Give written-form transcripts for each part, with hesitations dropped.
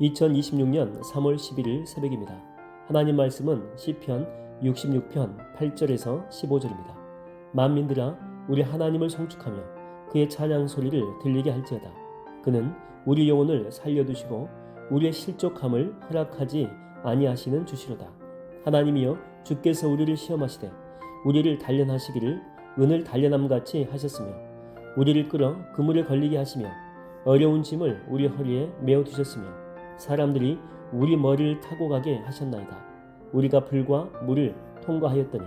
2026년 3월 11일 새벽입니다. 하나님 말씀은 시편 66편 8절에서 15절입니다. 만민들아 우리 하나님을 송축하며 그의 찬양 소리를 들리게 할지어다. 그는 우리 영혼을 살려두시고 우리의 실족함을 허락하지 아니하시는 주시로다. 하나님이여 주께서 우리를 시험하시되 우리를 단련하시기를 은을 단련함같이 하셨으며 우리를 끌어 그물에 걸리게 하시며 어려운 짐을 우리 허리에 메어 두셨으며 사람들이 우리 머리를 타고 가게 하셨나이다. 우리가 불과 물을 통과하였더니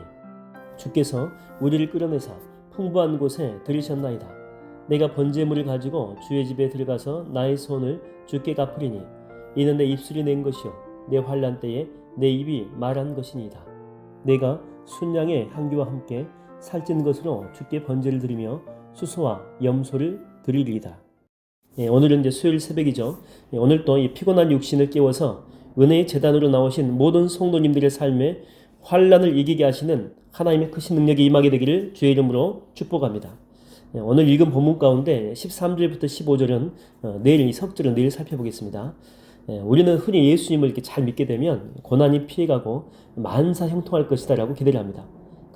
주께서 우리를 끌어내사 풍부한 곳에 들이셨나이다. 내가 번제물을 가지고 주의 집에 들어가서 나의 손을 주께 갚으리니 이는 내 입술이 낸 것이요 내 환난 때에 내 입이 말한 것이니이다. 내가 순양의 향기와 함께 살찐 것으로 주께 번제를 드리며 수소와 염소를 드리리이다. 오늘은 이제 수요일 새벽이죠. 오늘 또 이 피곤한 육신을 깨워서 은혜의 제단으로 나오신 모든 성도님들의 삶에 환난을 이기게 하시는 하나님의 크신 능력이 임하게 되기를 주의 이름으로 축복합니다. 오늘 읽은 본문 가운데 13절부터 15절은 내일, 석절은 내일 살펴보겠습니다. 우리는 흔히 예수님을 이렇게 잘 믿게 되면 고난이 피해가고 만사 형통할 것이다 라고 기대를 합니다.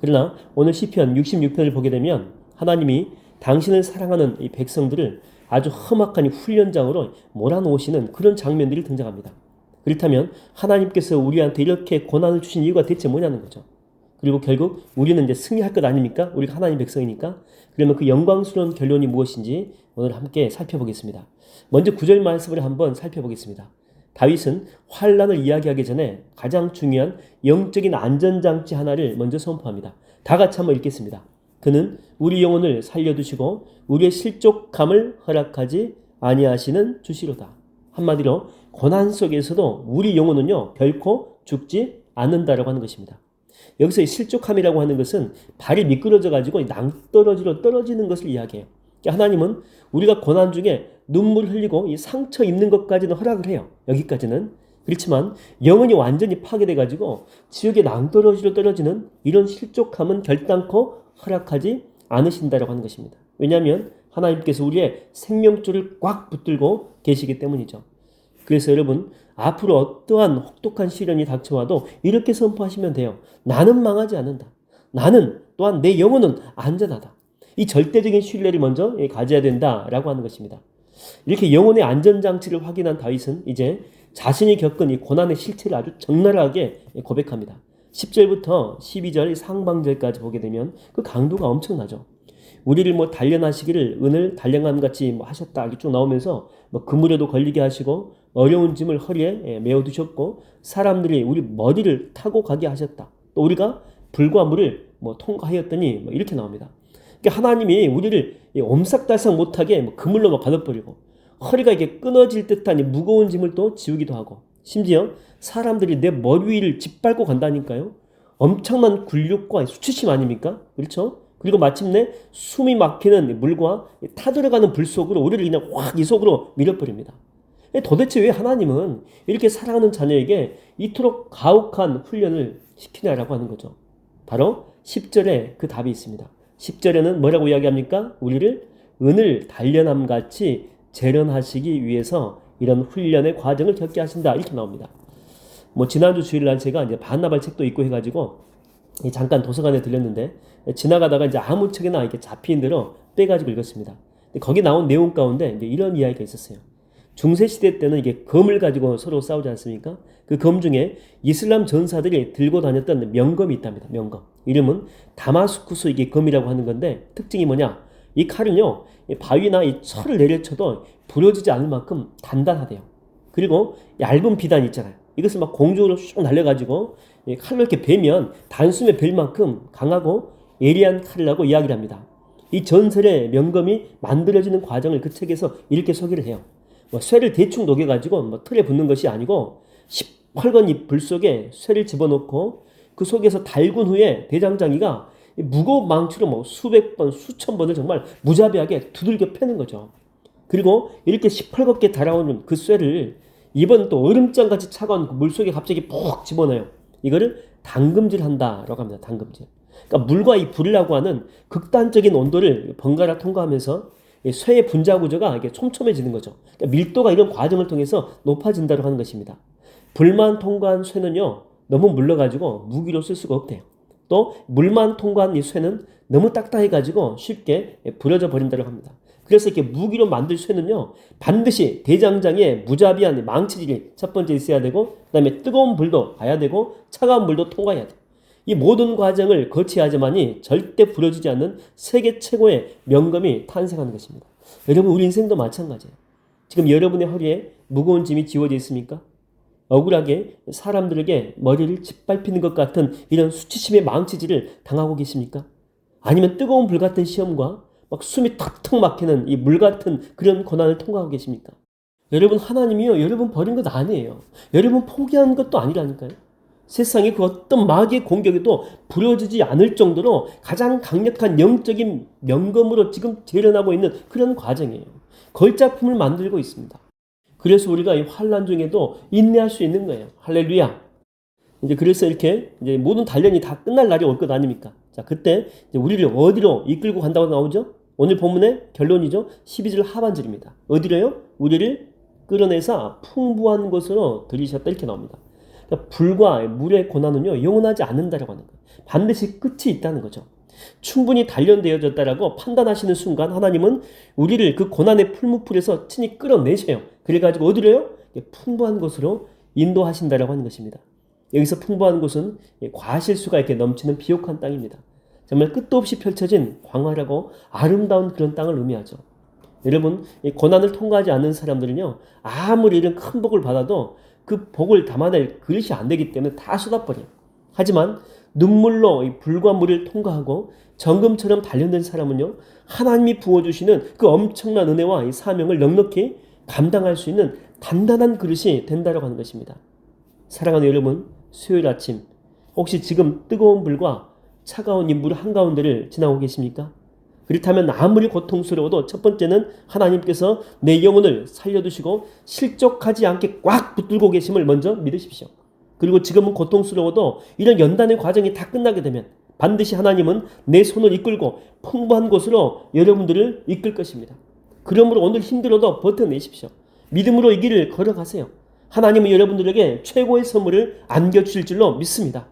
그러나 오늘 시편 66편을 보게 되면 하나님이 당신을 사랑하는 이 백성들을 아주 험악한 훈련장으로 몰아놓으시는 그런 장면들이 등장합니다. 그렇다면 하나님께서 우리한테 이렇게 고난을 주신 이유가 대체 뭐냐는 거죠. 그리고 결국 우리는 이제 승리할 것 아닙니까? 우리가 하나님 백성이니까. 그러면 그 영광스러운 결론이 무엇인지 오늘 함께 살펴보겠습니다. 먼저 9절 말씀을 한번 살펴보겠습니다. 다윗은 환난을 이야기하기 전에 가장 중요한 영적인 안전장치 하나를 먼저 선포합니다. 다 같이 한번 읽겠습니다. 그는 우리 영혼을 살려두시고 우리의 실족함을 허락하지 아니하시는 주시로다. 한마디로 고난 속에서도 우리 영혼은요 결코 죽지 않는다라고 하는 것입니다. 여기서 이 실족함이라고 하는 것은 발이 미끄러져 가지고 낭떠러지로 떨어지는 것을 이야기해요. 하나님은 우리가 고난 중에 눈물 흘리고 이 상처 입는 것까지는 허락을 해요. 여기까지는. 그렇지만 영혼이 완전히 파괴돼 가지고 지옥의 낭떠러지로 떨어지는 이런 실족함은 결단코 허락하지 않으신다라고 하는 것입니다. 왜냐하면 하나님께서 우리의 생명줄을 꽉 붙들고 계시기 때문이죠. 그래서 여러분 앞으로 어떠한 혹독한 시련이 닥쳐와도 이렇게 선포하시면 돼요. 나는 망하지 않는다. 나는 또한 내 영혼은 안전하다. 이 절대적인 신뢰를 먼저 가져야 된다라고 하는 것입니다. 이렇게 영혼의 안전장치를 확인한 다윗은 이제 자신이 겪은 이 고난의 실체를 아주 적나라하게 고백합니다. 10절부터 12절 상반절까지 보게 되면 그 강도가 엄청나죠. 우리를 단련하시기를 은을 단련함같이 하셨다 이렇게 쭉 나오면서 그물에도 걸리게 하시고 어려운 짐을 허리에 메어 두셨고 사람들이 우리 머리를 타고 가게 하셨다. 또 우리가 불과 물을 통과하였더니 이렇게 나옵니다. 그러니까 하나님이 우리를 옴싹달싹 못하게 그물로 가둬버리고 허리가 이렇게 끊어질 듯한 무거운 짐을 또 지우기도 하고 심지어 사람들이 내 머리 위를 짓밟고 간다니까요. 엄청난 굴욕과 수치심 아닙니까? 그렇죠? 그리고 마침내 숨이 막히는 물과 타들어가는 불 속으로 우리를 그냥 확 이 속으로 밀어버립니다. 도대체 왜 하나님은 이렇게 사랑하는 자녀에게 이토록 가혹한 훈련을 시키냐라고 하는 거죠. 바로 10절에 그 답이 있습니다. 10절에는 뭐라고 이야기합니까? 우리를 은을 단련함같이 재련하시기 위해서 이런 훈련의 과정을 겪게 하신다 이렇게 나옵니다. 지난주 주일날 제가 이제 반나발 책도 읽고 해가지고 잠깐 도서관에 들렸는데 지나가다가 이제 아무 책이나 이렇게 잡힌 대로 빼가지고 읽었습니다. 거기 나온 내용 가운데 이제 이런 이야기가 있었어요. 중세 시대 때는 이게 검을 가지고 서로 싸우지 않습니까? 그 검 중에 이슬람 전사들이 들고 다녔던 명검이 있답니다. 명검. 이름은 다마스쿠스 이게 검이라고 하는 건데 특징이 뭐냐? 이 칼은요 바위나 이 철을 내려쳐도 부러지지 않을 만큼 단단하대요. 그리고 얇은 비단이 있잖아요. 이것을 공중으로 쑥 날려가지고 칼로 이렇게 베면 단숨에 벨 만큼 강하고 예리한 칼이라고 이야기를 합니다. 이 전설의 명검이 만들어지는 과정을 그 책에서 이렇게 소개를 해요. 쇠를 대충 녹여가지고 틀에 붙는 것이 아니고 시뻘건 이 불 속에 쇠를 집어넣고 그 속에서 달군 후에 대장장이가 무거운 망치로 수백 번, 수천 번을 정말 무자비하게 두들겨 패는 거죠. 그리고 이렇게 시뻘겋게 달아오는 그 쇠를 이번 또 얼음장같이 차가운 그 물 속에 갑자기 푹 집어넣어요. 이거를 담금질 한다라고 합니다. 담금질. 그러니까 물과 이 불이라고 하는 극단적인 온도를 번갈아 통과하면서 이 쇠의 분자 구조가 이게 촘촘해지는 거죠. 그러니까 밀도가 이런 과정을 통해서 높아진다고 하는 것입니다. 불만 통과한 쇠는요, 너무 물러가지고 무기로 쓸 수가 없대요. 또 물만 통과한 이 쇠는 너무 딱딱해가지고 쉽게 부러져 버린다고 합니다. 그래서 이렇게 무기로 만들 쇠는요, 반드시 대장장에 무자비한 망치질이 첫 번째 있어야 되고, 그 다음에 뜨거운 불도 봐야 되고, 차가운 물도 통과해야 돼요. 이 모든 과정을 거쳐야지만이 절대 부러지지 않는 세계 최고의 명검이 탄생하는 것입니다. 여러분, 우리 인생도 마찬가지예요. 지금 여러분의 허리에 무거운 짐이 지워져 있습니까? 억울하게 사람들에게 머리를 짓밟히는 것 같은 이런 수치심의 망치질을 당하고 계십니까? 아니면 뜨거운 불 같은 시험과 막 숨이 턱턱 막히는 이 물 같은 그런 고난을 통과하고 계십니까? 여러분, 하나님이요, 여러분 버린 것 아니에요. 여러분 포기한 것도 아니라니까요. 세상의 그 어떤 마귀의 공격에도 부러지지 않을 정도로 가장 강력한 영적인 명검으로 지금 재련하고 있는 그런 과정이에요. 걸작품을 만들고 있습니다. 그래서 우리가 이 환난 중에도 인내할 수 있는 거예요. 할렐루야. 이제 그래서 이렇게 이제 모든 단련이 다 끝날 날이 올 것 아닙니까? 자, 그때 이제 우리를 어디로 이끌고 간다고 나오죠? 오늘 본문의 결론이죠. 12절 하반절입니다. 어디로요? 우리를 끌어내서 풍부한 곳으로 들이셨다 이렇게 나옵니다. 그러니까 불과 물의 고난은요, 영원하지 않는다라고 하는 거예요. 반드시 끝이 있다는 거죠. 충분히 단련되어졌다라고 판단하시는 순간 하나님은 우리를 그 고난의 풀무풀에서 친히 끌어내셔요. 그래가지고 어디로요? 풍부한 곳으로 인도하신다라고 하는 것입니다. 여기서 풍부한 곳은 과실수가 이렇게 넘치는 비옥한 땅입니다. 정말 끝도 없이 펼쳐진 광활하고 아름다운 그런 땅을 의미하죠. 여러분, 이 고난을 통과하지 않는 사람들은요, 아무리 이런 큰 복을 받아도 그 복을 담아낼 그릇이 안 되기 때문에 다 쏟아버려요. 하지만 눈물로 이 불과 물을 통과하고 정금처럼 단련된 사람은요, 하나님이 부어주시는 그 엄청난 은혜와 이 사명을 넉넉히 감당할 수 있는 단단한 그릇이 된다고 하는 것입니다. 사랑하는 여러분, 수요일 아침 혹시 지금 뜨거운 불과 차가운 이 물 한가운데를 지나고 계십니까? 그렇다면 아무리 고통스러워도 첫 번째는 하나님께서 내 영혼을 살려두시고 실족하지 않게 꽉 붙들고 계심을 먼저 믿으십시오. 그리고 지금은 고통스러워도 이런 연단의 과정이 다 끝나게 되면 반드시 하나님은 내 손을 이끌고 풍부한 곳으로 여러분들을 이끌 것입니다. 그러므로 오늘 힘들어도 버텨내십시오. 믿음으로 이 길을 걸어가세요. 하나님은 여러분들에게 최고의 선물을 안겨주실 줄로 믿습니다.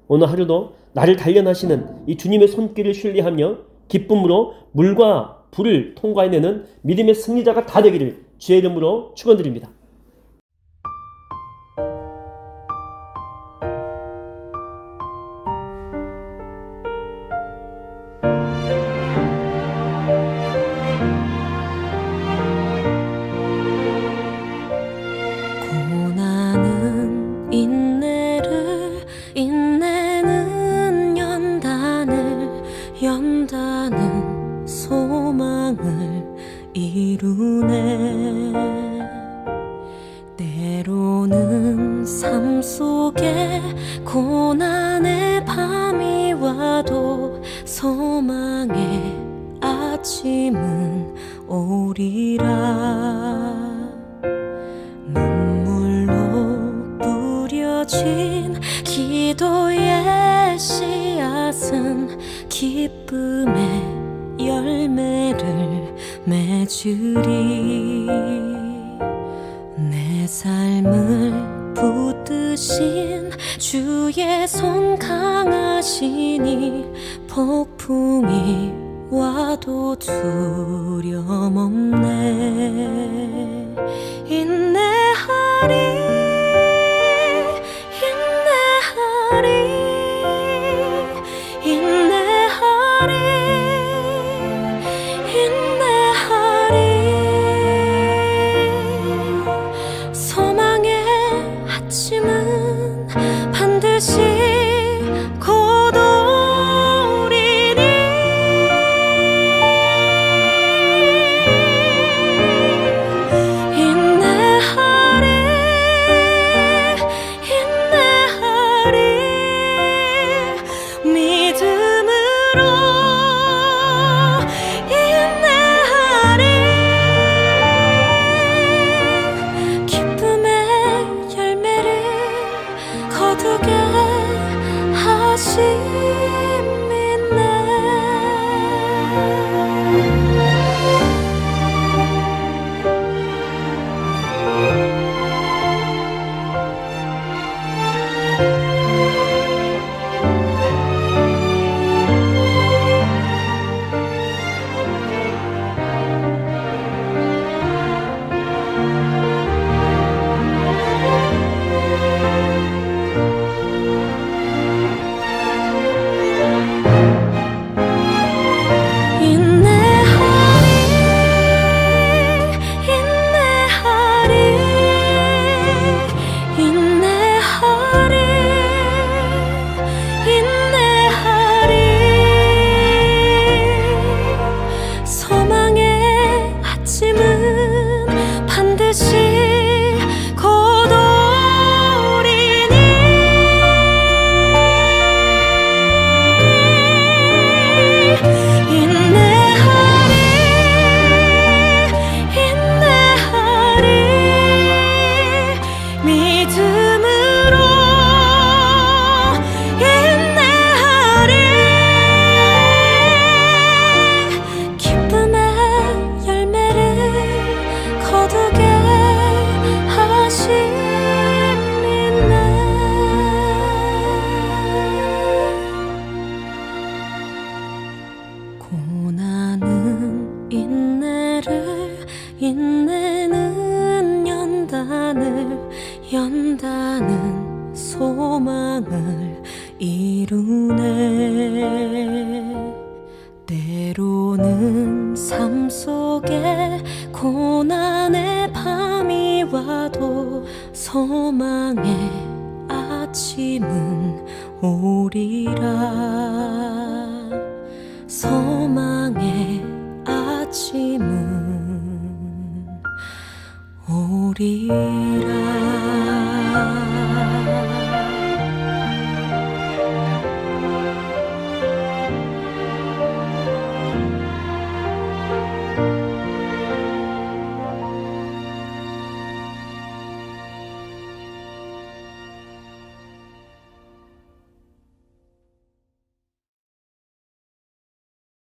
오늘 하루도 나를 단련하시는 이 주님의 손길을 신뢰하며 기쁨으로 물과 불을 통과해내는 믿음의 승리자가 다 되기를 주의 이름으로 축원드립니다. 고난은 인내를, 인내는 연단은 소망을 이루네. 때로는 삶 속에 고난의 밤이 와도 소망의 아침은 오리라. 눈물로 뿌려진 기도의 씨앗은 기쁨의 열매를 맺으리. 내 삶을 붙드신 주의 손 강하시니 폭풍이 와도 두려움 없네. 인내하리, 인내하리, 인내하리, 인내하리. 소망의 아침은 반드시 곧 오리니. 인내하리, 연다는 소망을 이루네. 때로는 삶 속에 고난의 밤이 와도 소망의 아침은 오리라. 소망의 아침은 오리라.